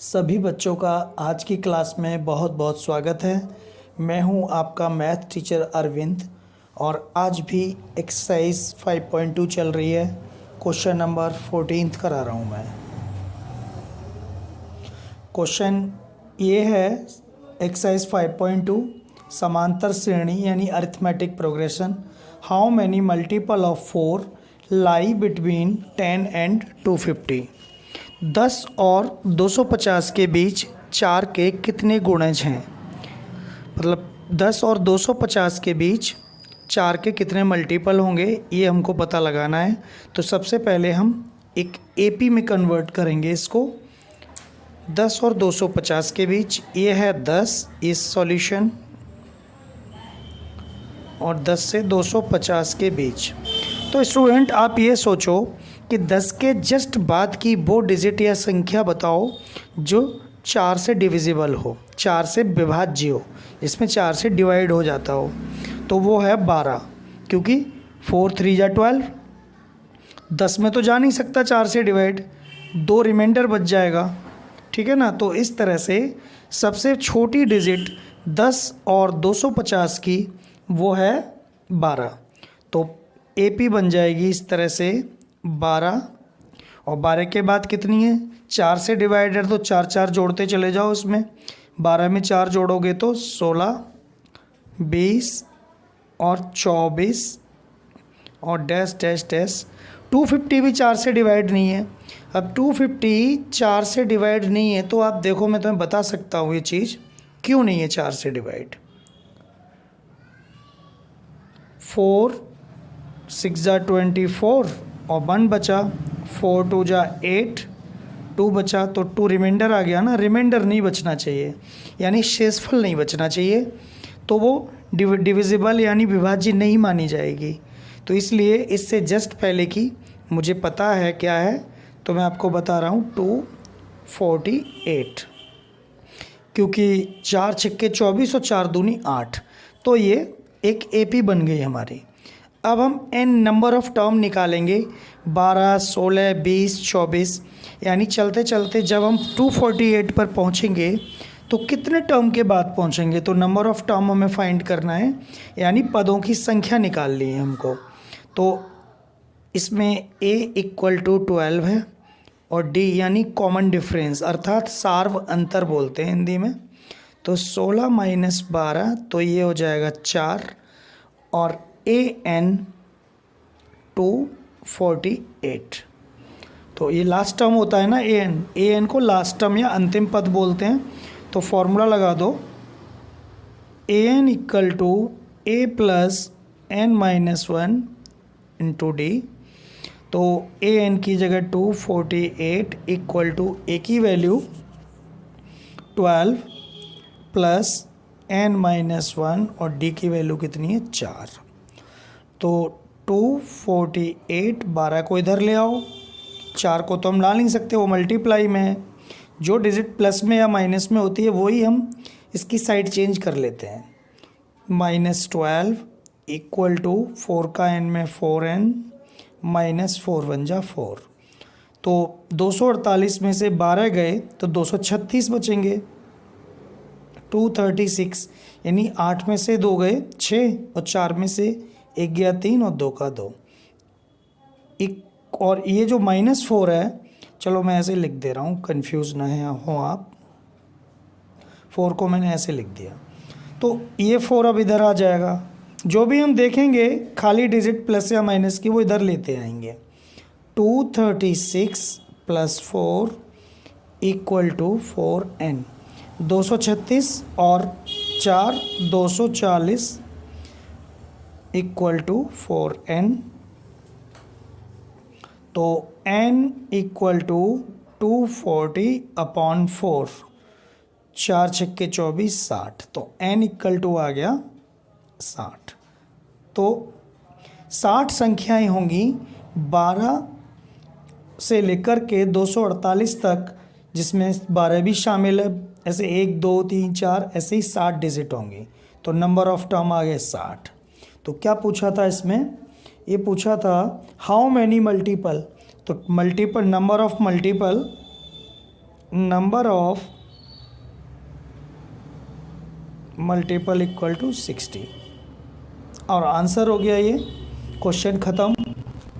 सभी बच्चों का आज की क्लास में बहुत बहुत स्वागत है। मैं हूं आपका मैथ टीचर अरविंद और आज भी एक्सरसाइज 5.2 चल रही है। क्वेश्चन नंबर 14 करा रहा हूं मैं। क्वेश्चन ये है एक्सरसाइज 5.2 समांतर श्रेणी यानी arithmetic progression. How many multiple of 4 lie between 10 and 250। 10 और 250 के बीच 4 के कितने गुणज हैं। मतलब 10 और 250 के बीच 4 के कितने मल्टीपल होंगे ये हमको पता लगाना है। तो सबसे पहले हम एक एपी में कन्वर्ट करेंगे इसको। 10 और 250 के बीच ये है 10 इस सॉल्यूशन, और 10 से 250 के बीच। तो स्टूडेंट आप ये सोचो कि 10 के जस्ट बाद की वो डिजिट या संख्या बताओ जो 4 से डिविजिबल हो, 4 से विभाज्य हो, जिसमें 4 से डिवाइड हो जाता हो। तो वो है 12, क्योंकि 4 3 जा 12। 10 में तो जा नहीं सकता 4 से डिवाइड, 2 रिमाइंडर बच जाएगा, ठीक है ना। तो इस तरह से सबसे छोटी डिजिट 10 और 250 की वो है 12। तो एपी बन जाएगी इस तरह से 12, और 12 के बाद कितनी है 4 से डिवाइडेड, तो 4 4 जोड़ते चले जाओ इसमें। 12 में 4 जोड़ोगे तो 16, 20 और 24 और डैश डैश डैश। 250 भी 4 से डिवाइड नहीं है। अब 250 4 से डिवाइड नहीं है तो आप देखो, मैं तुम्हें बता सकता हूँ ये चीज़ क्यों नहीं है 4 से डिवाइड। 4 6 जा 24 और 1 बचा, 4 2 जा 8, 2 बचा तो 2 रिमाइंडर आ गया ना। रिमाइंडर नहीं बचना चाहिए, यानी शेषफल नहीं बचना चाहिए, तो वो डिविजिबल यानी विभाज्य नहीं मानी जाएगी। तो इसलिए इससे जस्ट पहले की मुझे पता है क्या है, तो मैं आपको बता रहा हूँ 248, क्योंकि 4 छक्के 24 और 4 दूनी 8। तो ये एक एपी बन गई हमारी। अब हम n नंबर ऑफ़ टर्म निकालेंगे, 12 16 20 24, यानी चलते चलते जब हम 248 पर पहुंचेंगे तो कितने टर्म के बाद पहुंचेंगे। तो नंबर ऑफ़ टर्म हमें फाइंड करना है, यानी पदों की संख्या निकालनी है हमको। तो इसमें a = 12 है और d यानी कॉमन डिफरेंस अर्थात सार्व अंतर बोलते हैं हिंदी में। तो 16 - 12 तो ये हो जाएगा 4, और an 248। तो ये लास्ट टर्म होता है ना an को लास्ट टर्म या अंतिम पद बोलते हैं। तो फॉर्मूला लगा दो, an = a + n - 1 × d। तो an की जगह 248 = a की वैल्यू 12 + n - 1 और d की वैल्यू कितनी है 4। तो 248, 12 को इधर ले आओ, 4 को तो हम ला नहीं सकते, वो मल्टीप्लाई में है। जो डिजिट प्लस में या माइनस में होती है वही हम इसकी साइड चेंज कर लेते हैं। -12 = 4 का n में 4n -4 1 जा 4। तो 248 में से 12 गए तो 236 बचेंगे। 236 यानी 8 में से 2 गए 6, और 4 में से 1 गया 3 और 2 का 2। और ये जो -4 है, चलो मैं ऐसे लिख दे रहा हूँ, कंफ्यूज ना हो आप। 4 को मैंने ऐसे लिख दिया, तो ये 4 अब इधर आ जाएगा। जो भी हम देखेंगे खाली डिजिट प्लस या माइनस की वो इधर लेते आएंगे। 236 + 4 = 4n। 236 और 4 240 = 4n। तो n = 240/4, 4 छक्के 24 60। तो n = आ गया 60। तो 60 संख्याएं होंगी 12 से लेकर के 248 तक, जिसमें 12 भी शामिल है। ऐसे 1 2 3 4 ऐसे ही 60 डिजिट होंगी। तो नंबर ऑफ़ टर्म आ गए 60। तो क्या पूछा था इसमें, ये पूछा था हाउ मैनी मल्टीपल। तो multiple, number of multiple number of multiple equal to 60 और आंसर हो गया ये। क्वेश्चन ख़त्म।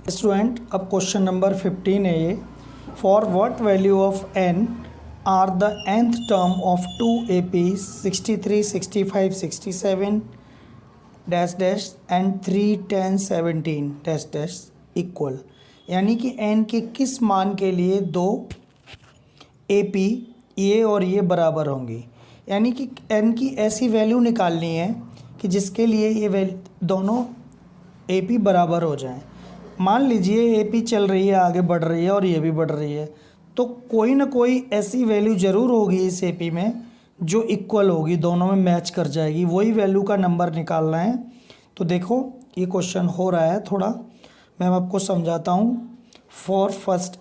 स्टूडेंट अब क्वेश्चन नंबर 15 है ये। For what value of n are the nth term of 2 AP 63 65 67 dash dash and 3 10 17 dash dash equal, यानी कि n के किस मान के लिए दो AP ये और ये बराबर होंगी। यानी कि n की ऐसी वैल्यू निकालनी है कि जिसके लिए ये दोनों AP बराबर हो जाएं। मान लीजिए AP चल रही है, आगे बढ़ रही है और ये भी बढ़ रही है, तो कोई ना कोई ऐसी वैल्यू ज़रूर होगी इस AP में जो इक्वल होगी, दोनों में मैच कर जाएगी। वही वैल्यू का नंबर निकालना है। तो देखो ये क्वेश्चन हो रहा है थोड़ा, मैं आपको समझाता हूँ। फॉर फर्स्ट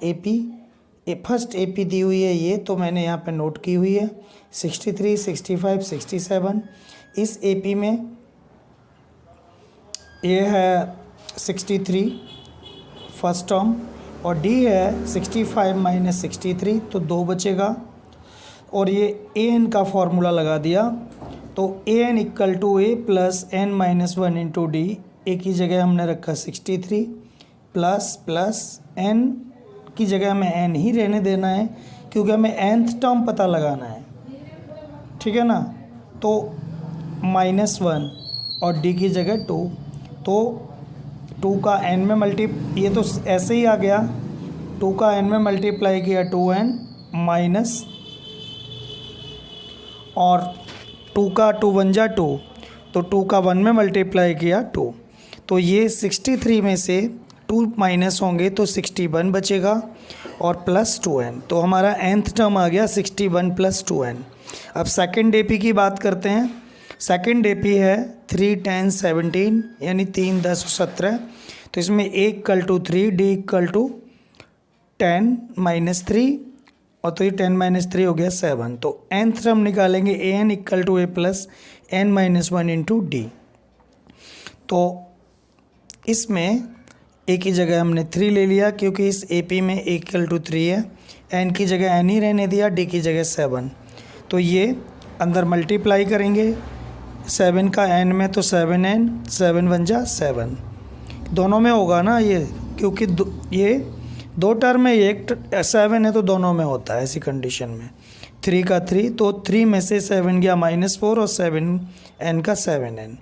AP दी हुई है ये, तो मैंने यहाँ पे नोट की हुई है 63 65 67। इस AP में ये है 63 फर्स्ट टर्म और D है 65 माइनस 63, तो 2 बचेगा। और ये an का फॉर्मूला लगा दिया, तो an equal to a plus n minus 1 into d. A की जगह हमने रखा 63 प्लस n की जगह हमें n ही रहने देना है क्योंकि हमें nth टर्म पता लगाना है, ठीक है ना। तो -1 और d की जगह 2, तो 2 का n में ये तो ऐसे ही आ गया, 2 का n में मल्टीप्लाई किया 2n माइनस, और 2 का 2 1 जा 2, तो 2 का 1 में मल्टीप्लाई किया 2, तो ये 63 में से 2 माइनस होंगे तो 61 बचेगा और प्लस 2n, तो हमारा nth टर्म आ गया 61 प्लस 2n। अब सेकंड AP की बात करते हैं। सेकंड AP है 3 10 17, यानी 3 10 17। तो इसमें a equal to 3, d equal to 10 minus 3, और तो ये 10 माइनस 3 हो गया 7। तो nth टर्म निकालेंगे an equal to a plus n minus 1 into D. तो इसमें a की जगह हमने 3 ले लिया क्योंकि इस AP में a इक्वल टू 3 है, n की जगह n ही रहने दिया, d की जगह 7। तो ये अंदर मल्टीप्लाई करेंगे 7 का n में, तो 7n 7 1 जा 7, दोनों में होगा ना ये, क्योंकि ये दो टर्म में एक 7 है तो दोनों में होता है ऐसी कंडीशन में। 3 का 3, तो 3 में से 7 गया -4 और 7n का 7n।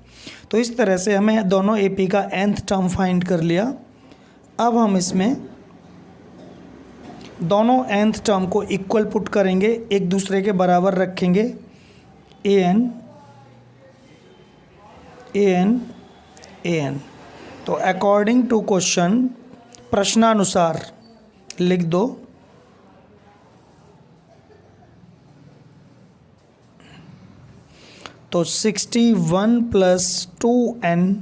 तो इस तरह से हमें दोनों AP का nth टर्म फाइंड कर लिया। अब हम इसमें दोनों nth टर्म को इक्वल पुट करेंगे, एक दूसरे के बराबर रखेंगे। an तो अकॉर्डिंग टू क्वेश्चन, प्रश्नानुसार लिख दो। तो 61 plus 2n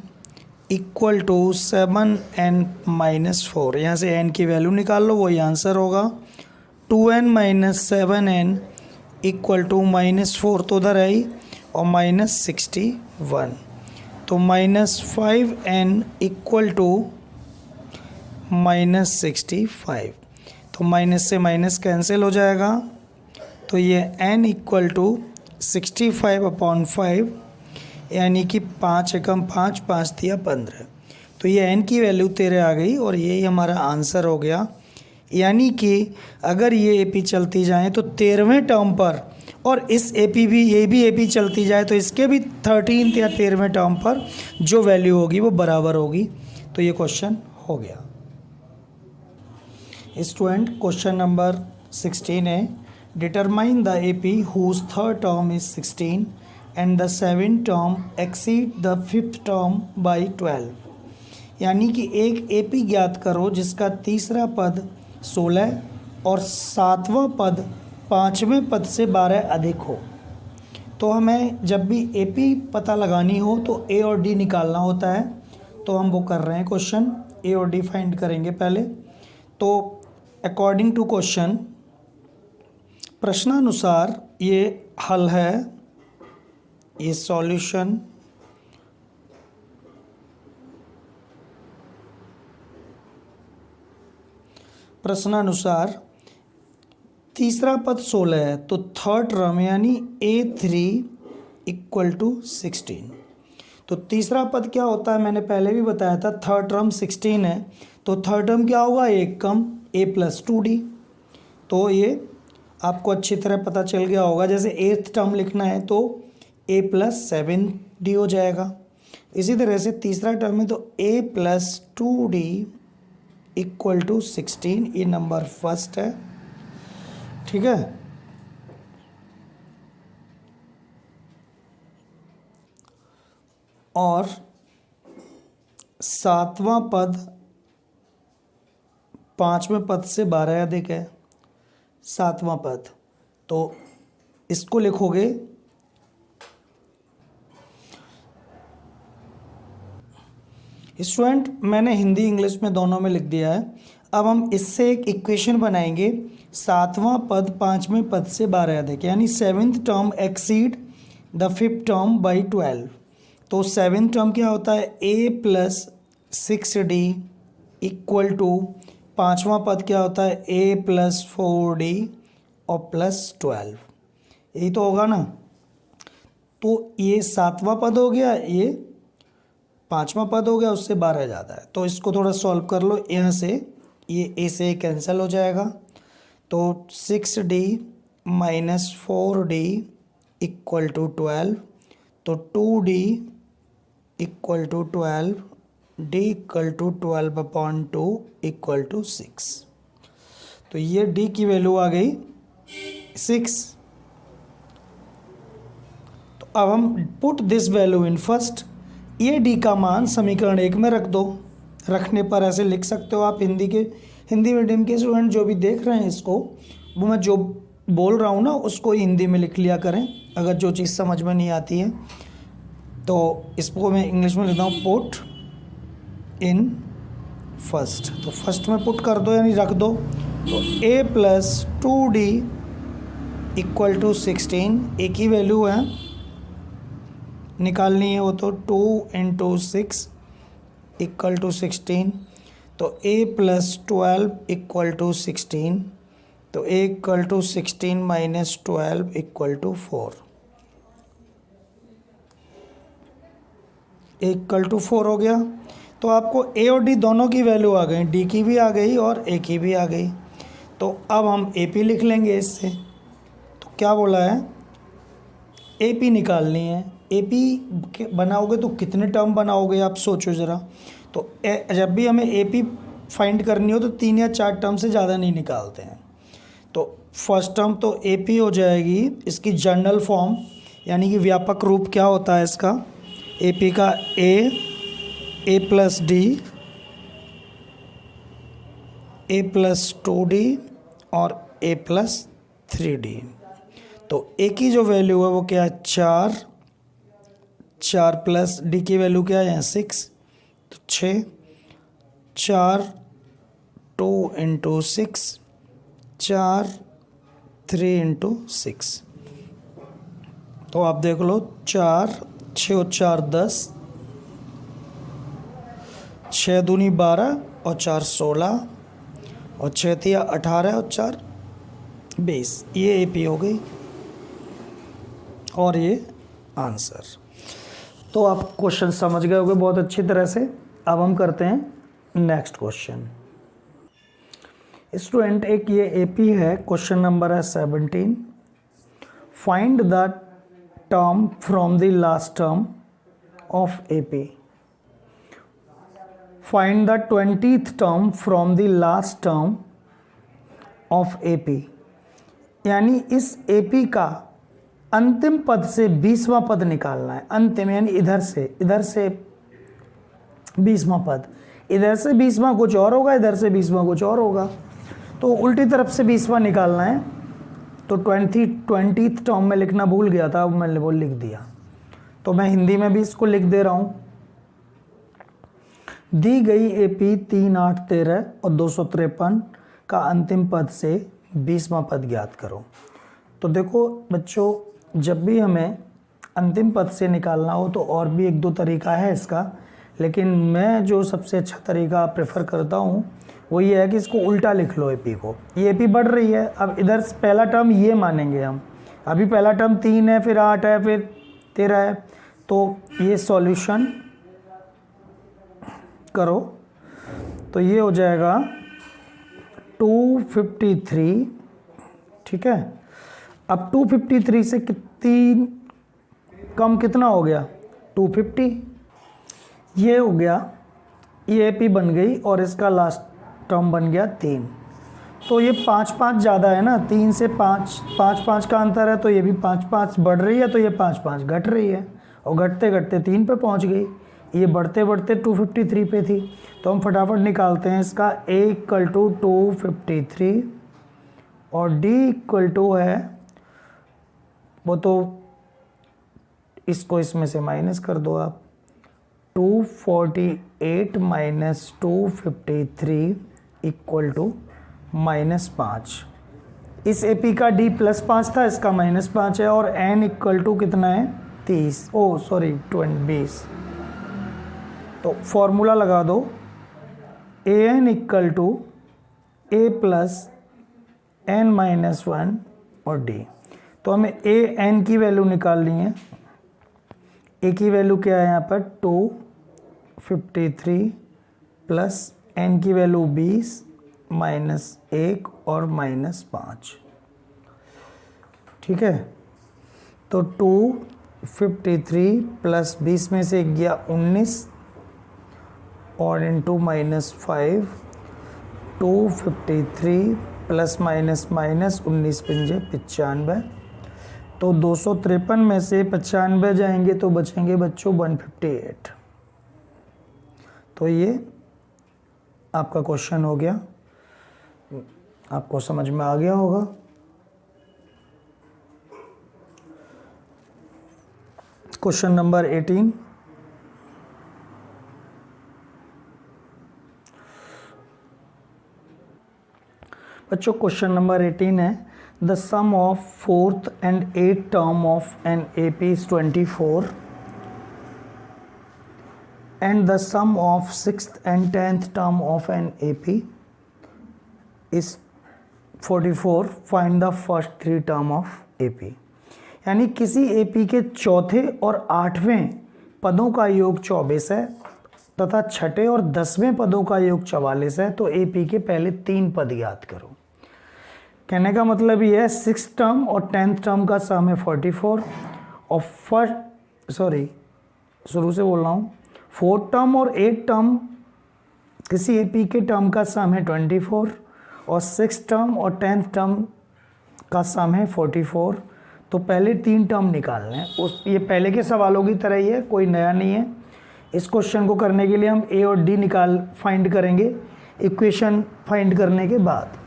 equal to 7n minus 4, यहाँ से n की वैल्यू निकाल लो, वही आंसर होगा। 2n minus 7n equal to -4 तो उधर आई, और -61, तो -5n इक्वल टू -65, तो माइनस से माइनस कैंसिल हो जाएगा, तो ये n इक्वल टू 65/5, यानी कि 5 एकम 5 5 दिया 15, तो ये n की वैल्यू 13 आ गई और यही हमारा आंसर हो गया। यानी कि अगर ये AP चलती जाए तो 13वें टर्म पर, और इस ये भी AP चलती जाए तो इसके भी 13 या 13वें टर्म पर जो वैल्यू होगी वो बराबर होगी। तो ये क्वेश्चन हो गया। स्टूडेंट क्वेश्चन नंबर 16 है, determine the AP whose third term is 16 and the seventh term exceed the fifth term by 12। यानी कि एक AP ज्ञात करो जिसका तीसरा पद 16 और सातवां पद पाँचवें पद से 12 अधिक हो। तो हमें जब भी AP पता लगानी हो तो A और D निकालना होता है, तो हम वो कर रहे हैं। क्वेश्चन A और D फाइंड करेंगे पहले। तो अकॉर्डिंग टू क्वेश्चन, प्रश्नानुसार ये हल है, ये सॉल्यूशन। प्रश्नानुसार तीसरा पद 16 है, तो थर्ड टर्म यानी A3 इक्वल टू 16। तो तीसरा पद क्या होता है, मैंने पहले भी बताया था, थर्ड टर्म 16 है, तो थर्ड टर्म क्या होगा, एक कम A प्लस 2D। तो ये आपको अच्छी तरह पता चल गया होगा। जैसे एट्थ टर्म लिखना है तो A प्लस 7D हो जाएगा। इसी तरह से तीसरा टर्म है तो A plus 2D equal to 16, ये नंबर फर्स्ट है। ठीक है, और सातवां पद पांचवें पद से 12 अधिक है। सातवां पद, तो इसको लिखोगे स्टूडेंट, मैंने हिंदी इंग्लिश में दोनों में लिख दिया है। अब हम इससे एक इक्वेशन बनाएंगे, सातवां पद पांचवें पद से 12 अधिक, यानी seventh term exceed the fifth term by 12। तो सेवेंथ टर्म क्या होता है, A plus 6D equal to पांचवा पद क्या होता है, A प्लस 4D और प्लस 12। यही तो होगा ना। तो ये सातवां पद हो गया, ये पांचवा पद हो गया, उससे 12 ज़्यादा है। तो इसको थोड़ा सॉल्व कर लो, यहाँ से ये A से कैंसिल हो जाएगा। तो 6D minus 4D equal to 12, तो 2D equal to 12, D equal to 12/2 equal to 6। तो ये D की वैल्यू आ गई 6। तो अब हम put this value in first, ये D का मान समीकरण 1 में रख दो। रखने पर ऐसे लिख सकते हो आप। हिंदी मीडियम के स्टूडेंट जो भी देख रहे हैं इसको, वो मैं जो बोल रहा हूँ ना उसको हिंदी में लिख लिया करें, अगर जो चीज़ समझ में नहीं आती है। तो इसको मैं इंग्लिश में लिखता हूँ, पुट इन फर्स्ट। तो फर्स्ट में पुट कर दो यानी रख दो। तो A plus 2D equal to 16, एक ही वैल्यू है, निकालनी है वो, तो 2 इंटू 6 इक्वल टू 16। तो A प्लस 12 इक्वल टू 16, तो A equal to 16 minus 12 equal to 4। A equal to 4 हो गया। तो आपको A और D दोनों की वैल्यू आ गई, D की भी आ गई और A की भी आ गई। तो अब हम AP लिख लेंगे इससे। तो क्या बोला है, AP निकालनी है। AP बनाओगे तो कितने टर्म बनाओगे आप सोचो ज़रा। तो जब भी हमें AP फाइंड करनी हो तो 3 या 4 टर्म से ज़्यादा नहीं निकालते हैं। तो फर्स्ट टर्म तो AP हो जाएगी, इसकी जनरल फॉर्म यानी कि व्यापक रूप क्या होता है इसका, AP का A plus D, A plus 2D और A प्लस 3D। तो A की जो वैल्यू है वो क्या है, 4 प्लस D की वैल्यू क्या है, 6, तो 6, 4 2 इंटू 6, 4 3 इंटू 6। तो आप देख लो, 4 6 और 4 10, 6 दूनी 12 और 4 16 और 6 तिया 18 और 4 20। ये AP हो गई और ये आंसर। तो आप क्वेश्चन समझ गए होंगे बहुत अच्छी तरह से। अब हम करते हैं नेक्स्ट क्वेश्चन। स्टूडेंट, एक ये AP है, क्वेश्चन नंबर है 17। Find the term from the last term of AP। Find the 20th term from the last term of AP। यानी इस AP का अंतिम पद से 20वां पद निकालना है। अंतिम यानी इधर से 20वां पद, इधर से 20वां कुछ और होगा, इधर से 20वां कुछ और होगा। तो उल्टी तरफ से 20वां निकालना है। तो 20th टर्म में लिखना भूल गया था, अब मैंने वो लिख दिया। तो मैं हिंदी में भी इसको लिख दे रहा हूँ। दी गई AP 3 8 13 और 253 का अंतिम पद से 20वां पद ज्ञात करो। तो देखो बच्चों, जब भी हमें अंतिम पद से निकालना हो तो और भी 1-2 तरीका है इसका, लेकिन मैं जो सबसे अच्छा तरीका प्रेफर करता हूँ वो ये है कि इसको उल्टा लिख लो एपी को। ये एपी बढ़ रही है, अब इधर पहला टर्म ये मानेंगे हम, अभी पहला टर्म 3 है, फिर 8 है, फिर 13 है, तो ये सॉल्यूशन करो तो ये हो जाएगा 253, ठीक है। अब 253 से कितनी कम कितना हो गया, 250, ये हो गया, ये एपी बन गई और इसका लास्ट टर्म बन गया 3। तो ये 5 ज़्यादा है ना, 3 से 5 का अंतर है, तो ये भी 5 बढ़ रही है, तो ये 5 घट रही है, और घटते घटते 3 पे पहुंच गई, ये बढ़ते बढ़ते 253 पे थी। तो हम फटाफट निकालते हैं इसका, A = 253 और D = है वो, तो इसको इसमें से माइनस कर दो आप, 248 माइनस 253 = -5। इस एपी का D +5 था, इसका -5 है, और N = कितना है, 30, 20। तो फॉर्मूला लगा दो, AN = A + n-1 और D। तो हमें AN की वैल्यू निकालनी है। A की वैल्यू क्या है यहाँ पर, 253 प्लस N की वैल्यू 20 -1 और -5, ठीक है। तो 253 प्लस 20 में से गया 19 और इंटू -5, 253 प्लस माइनस 19 पंजे 95। तो 253 में से 95 जाएंगे तो बचेंगे बच्चों 158। तो ये आपका क्वेश्चन हो गया, आपको समझ में आ गया होगा। क्वेश्चन नंबर 18, बच्चों क्वेश्चन नंबर 18 है, the sum of 4th and 8th term of an AP is 24 and the sum of 6th and 10th term of an AP is 44, find the first 3 term of AP। यानी किसी AP के चौथे और 8वें पदों का योग 24 है तथा छठे और 10वें पदों का योग 44 है, तो AP के पहले 3 पद याद करो। कहने का मतलब ये है 6th टर्म और 10th टर्म का सम है 44 और शुरू से बोल रहा हूँ, 4th टर्म और 8th टर्म किसी एपी के टर्म का सम है 24 और 6th टर्म और 10th टर्म का सम है 44। तो पहले 3 टर्म निकालने हैं, ये पहले के सवालों की तरह ही है, कोई नया नहीं है। इस क्वेश्चन को करने के लिए हम ए और डी फाइंड करेंगे इक्वेशन फाइंड करने के बाद।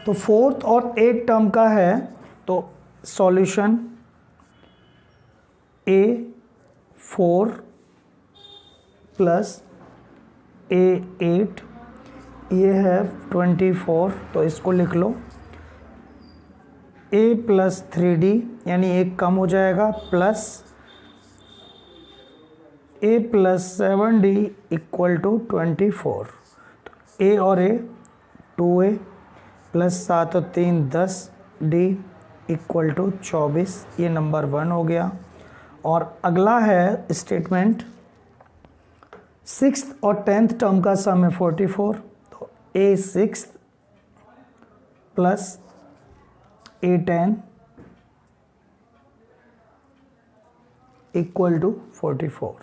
तो 4th और 8th टर्म का है, तो सॉल्यूशन A4 प्लस A8, ये है 24, तो इसको लिख लो। A + 3D यानी एक कम हो जाएगा, प्लस A + 7D = 24। तो A और A 2A प्लस 7 और 3 10, D = 24, ये नंबर 1 हो गया। और अगला है स्टेटमेंट 6th और 10th टर्म का सम है 44, तो A6 प्लस A10 = 44।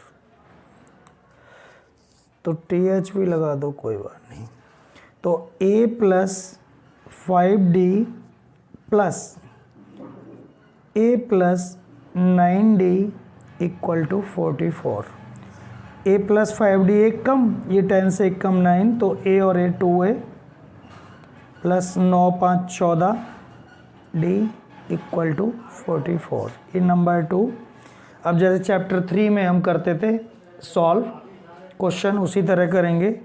तो TH भी लगा दो, कोई बात नहीं। तो A + 5D plus A + 9D = 44। A + 5D एक कम, ये 10 से एक कम 9, तो A और A 2A प्लस 9 5 14 D = 44, ये नंबर 2। अब जैसे चैप्टर 3 में हम करते थे सॉल्व क्वेश्चन, उसी तरह करेंगे।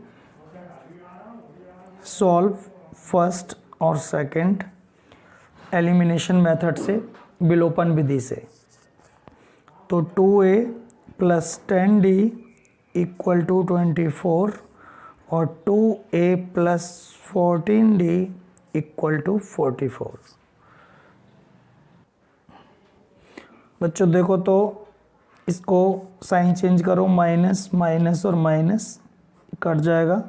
सॉल्व फर्स्ट और सेकंड एलिमिनेशन मेथड से, विलोपन विधि से। तो 2A + 10D इक्वल टू 24 और 2a plus 14d equal to 44। बच्चों देखो तो इसको साइन चेंज करो, माइनस माइनस और माइनस कट जाएगा,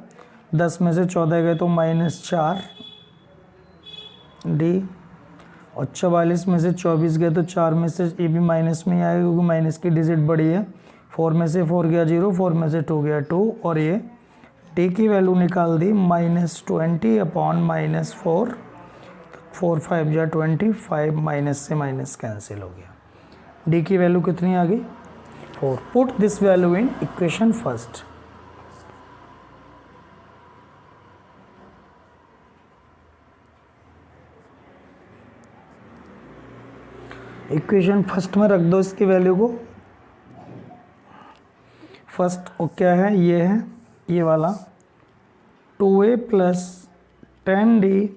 10 में से 14 गए तो -4 डी, और 44 में से 24 गए तो 4 में से ये भी माइनस में ही आएगा क्योंकि माइनस की डिजिट बड़ी है। 4 में से 4 गया 0, 4 में से 2 गया 2, और ये डी की वैल्यू निकाल दी -20 अपॉन -4, 4 5 जा 25, माइनस से माइनस कैंसिल हो गया। डी की वैल्यू कितनी आ गई 4। Put this value in equation first. Equation first में रख दो इसकी वैल्यू को। फर्स्ट वो क्या है, ये है ये वाला 2a plus 10d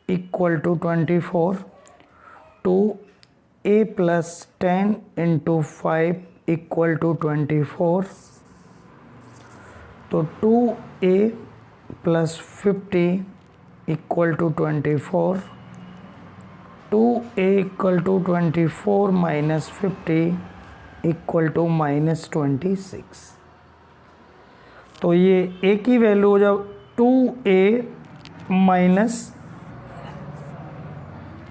equal to 24, 2a plus 10 into 5 equal to 24, तो 2a plus 50 equal to 24, 2a equal to 24 minus 50 equal to -26। तो ये a की वैल्यू जब 2a माइनस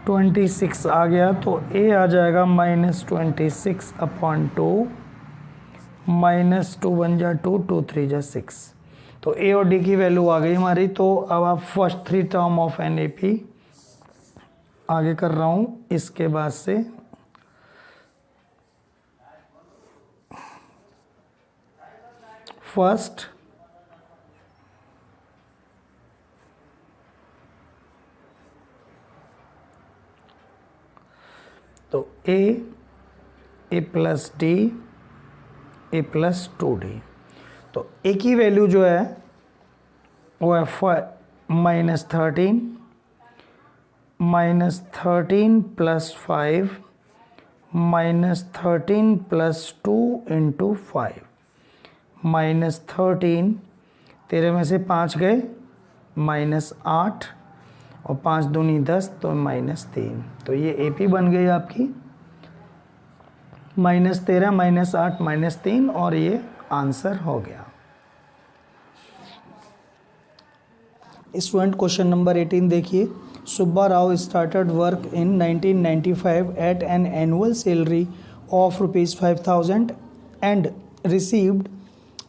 26 आ गया तो a आ जाएगा -26 अपॉन 2, -2 बन जा 2, 2 3 जा 6। तो a और d की वैल्यू आ गई हमारी। तो अब आप फर्स्ट 3 टर्म ऑफ NAP आगे कर रहा हूँ। इसके बाद से फर्स्ट तो a plus D, a plus 2d। तो a की वैल्यू जो है वो है -13, -13 प्लस 5, -13 प्लस 2 इंटू 5, -13, 13 में से 5 गए -8, और 5 दूनी 10 तो -3। तो ये AP बन गई आपकी -13 -8 -3, और ये आंसर हो गया। स्टूडेंट क्वेश्चन नंबर 18 देखिए। Subba Rao started work in 1995 at an annual salary of ₹5,000 and received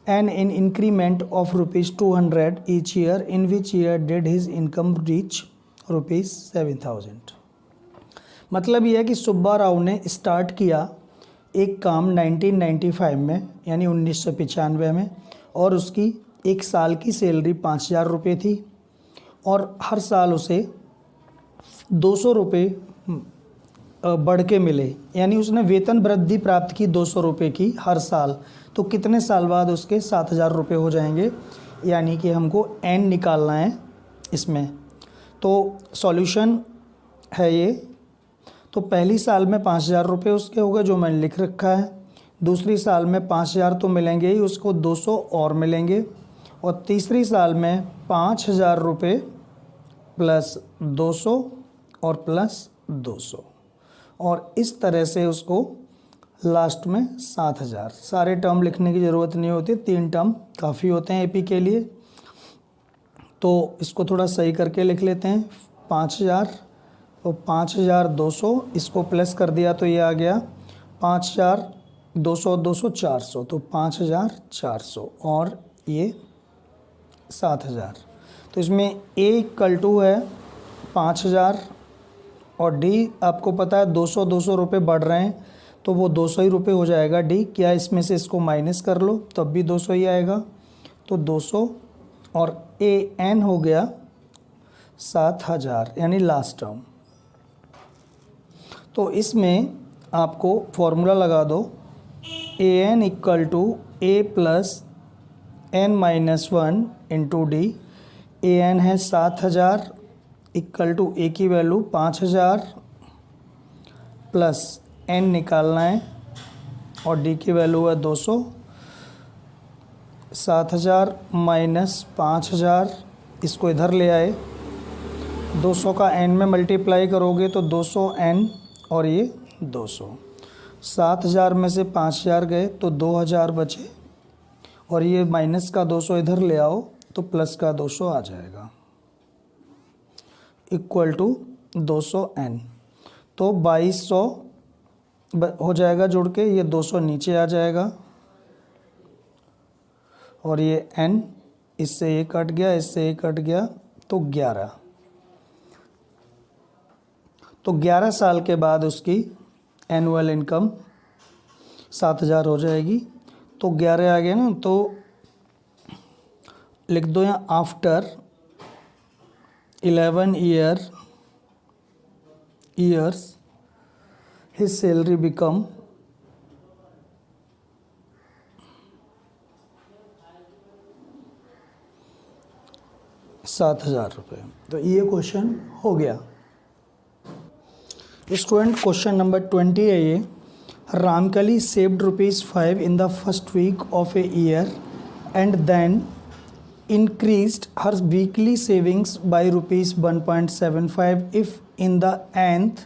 an increment of ₹200 each year. In which year did his income reach ₹7,000? मतलब यह है कि सुब्बा राव ने स्टार्ट किया एक काम 1995 में यानी 1995 में, और उसकी एक साल की सैलरी 5,000 रुपये थी, और हर साल उसे 200 रुपये बढ़ के मिले, यानी उसने वेतन वृद्धि प्राप्त की 200 रुपये की हर साल। तो कितने साल बाद उसके 7,000 रुपये हो जाएंगे, यानी कि हमको n निकालना है इसमें। तो सॉल्यूशन है ये। तो पहली साल में 5,000 रुपये उसके हो गए जो मैंने लिख रखा है, दूसरी साल में 5,000 तो मिलेंगे ही, उसको 200 और मिलेंगे, और तीसरी साल में 5,000 रुपये प्लस 200 और प्लस 200, और इस तरह से उसको लास्ट में 7,000। सारे टर्म लिखने की ज़रूरत नहीं होती, 3 टर्म काफ़ी होते हैं AP के लिए। तो इसको थोड़ा सही करके लिख लेते हैं। 5,000 और 5,200, इसको प्लस कर दिया तो ये आ गया 5,200 200 400, तो 5,400, और ये 7,000। तो इसमें A = है 5,000, और D आपको पता है 200 रुपये बढ़ रहे हैं, तो वो 200 ही रुपये हो जाएगा D। क्या इसमें से इसको माइनस कर लो तब भी 200 ही आएगा, तो 200, और AN हो गया 7,000 यानी लास्ट टर्म। तो इसमें आपको फॉर्मूला लगा दो, AN = A plus n-1 into D। AN है 7,000 = A की वैल्यू 5,000 प्लस n निकालना है, और D की वैल्यू है 200, 7,000 माइनस 5,000, इसको इधर ले आए, 200 का n में मल्टीप्लाई करोगे तो 200 n और ये 200। 7,000 में से 5,000 गए तो 2,000 बचे, और ये माइनस का 200 इधर ले आओ तो प्लस का 200 आ जाएगा, इक्वल टू 200 n। तो 2200 हो जाएगा जुड़ के, ये 200 नीचे आ जाएगा, और ये n, इससे ये कट गया, इससे ये कट गया, तो 11। तो 11 साल के बाद उसकी एनुअल इनकम 7,000 हो जाएगी। तो 11 आ गया ना, तो लिख दो यहाँ after 11 years his salary become 7,000 रुपये। तो ये क्वेश्चन हो गया। स्टूडेंट क्वेश्चन नंबर 20 है ये। Ramkali saved ₹5 in the first week of a year and then increased her weekly savings by ₹1.75 if in the nth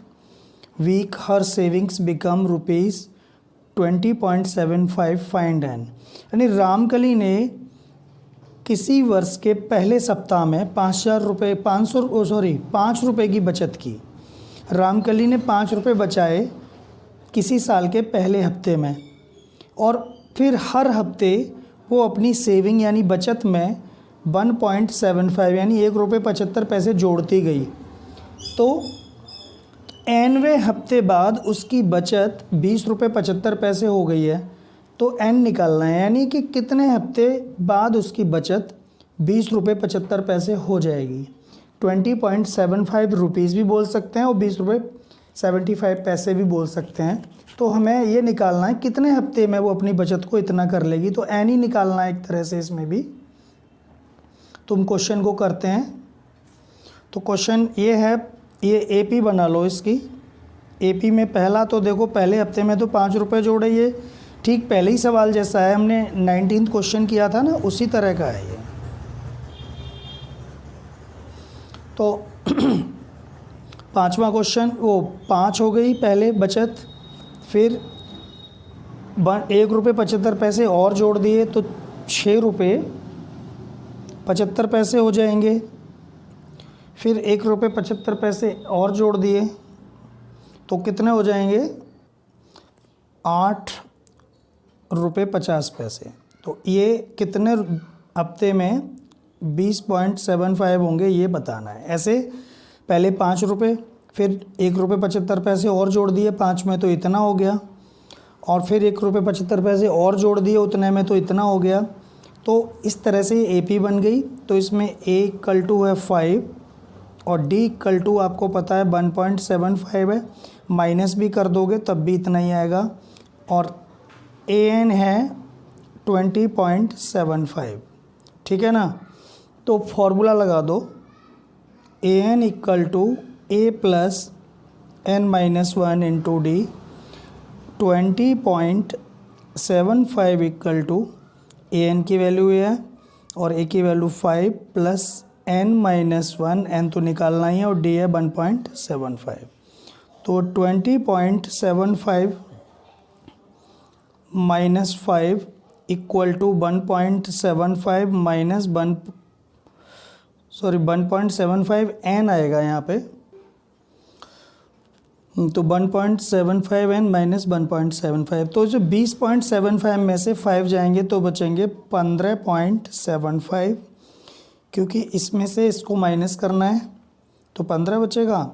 week her savings become ₹20.75, find n। यानी रामकली ने किसी वर्ष के पहले सप्ताह में 5 रुपये की बचत की। रामकली ने 5 रुपये बचाए किसी साल के पहले हफ्ते में, और फिर हर हफ्ते वो अपनी सेविंग यानी बचत में 1.75 यानी ₹1.75 जोड़ती गई। तो nवें हफ्ते बाद उसकी बचत ₹20.75 हो गई है। तो n निकालना है, यानी कि कितने हफ्ते बाद उसकी बचत ₹20.75 हो जाएगी। 20.75 रुपीज़ भी बोल सकते हैं और ₹20.75 भी बोल सकते हैं। तो हमें ये निकालना है कितने हफ्ते में वो अपनी बचत को इतना कर लेगी। तो n ही निकालना है एक तरह से इसमें भी। तुम क्वेश्चन को करते हैं। तो क्वेश्चन ये है, ये AP बना लो इसकी। AP में पहला तो देखो, पहले हफ्ते में तो 5 रुपये जोड़े, ये ठीक पहले ही सवाल जैसा है, हमने 19th क्वेश्चन किया था ना, उसी तरह का है ये। तो पांचवा क्वेश्चन, वो 5 हो गई पहले बचत, फिर ₹1.75 और जोड़ दिए तो ₹6.75 हो जाएंगे। फिर ₹1.75 और जोड़ दिए तो कितने हो जाएंगे, ₹8.50। तो ये कितने हफ्ते में 20.75 होंगे ये बताना है। ऐसे पहले 5 रुपये, फिर ₹1.75 और जोड़ दिए 5 में तो इतना हो गया, और फिर ₹1.75 और जोड़ दिए उतने में तो इतना हो गया। तो इस तरह से AP बन गई। तो इसमें A = है 5 और D = आपको पता है 1.75 है, माइनस भी कर दोगे तब भी इतना ही आएगा, और AN है 20.75। ठीक है ना। तो फॉर्मूला लगा दो, AN = A + n-1 × D। 20.75 = AN की वैल्यू है और A की वैल्यू 5 + n-1, n तो निकालना ही है, और D है 1.75। तो 20.75 - 5 = 1.75 n आएगा यहाँ पे। तो 1.75 n - 1.75, तो जो 20.75 में से 5 जाएंगे तो बचेंगे 15.75, क्योंकि इसमें से इसको माइनस करना है तो 15 बचेगा,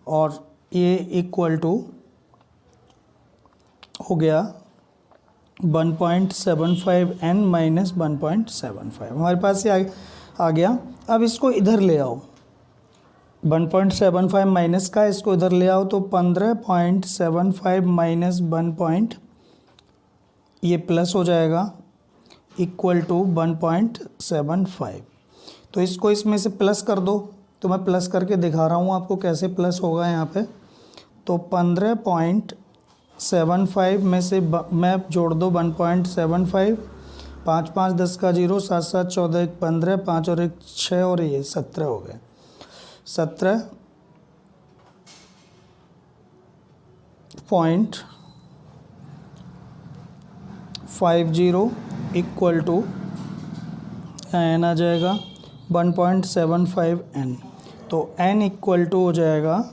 और ये इक्वल टू हो गया 1.75 n - 1.75। हमारे पास ये आ गया। अब इसको इधर ले आओ, 1.75 माइनस का इसको इधर ले आओ तो 15.75 - 1 ये प्लस हो जाएगा, इक्वल टू 1.75। तो इसको इसमें से प्लस कर दो। तो मैं प्लस करके दिखा रहा हूँ आपको कैसे प्लस होगा यहाँ पे। तो 15.75 में से मैं जोड़ दो 1.75, 5 5 10 का 0, 7 7 14 1 15, 5 और 1 6 और ये 17 हो गए। 17.50 इक्वल टू n आ जाएगा 1.75 n। तो n इक्वल टू हो जाएगा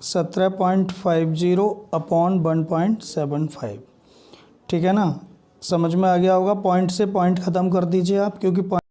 17.50 अपॉन 1.75। ठीक है ना, समझ में आ गया होगा। पॉइंट से पॉइंट ख़त्म कर दीजिए आप, क्योंकि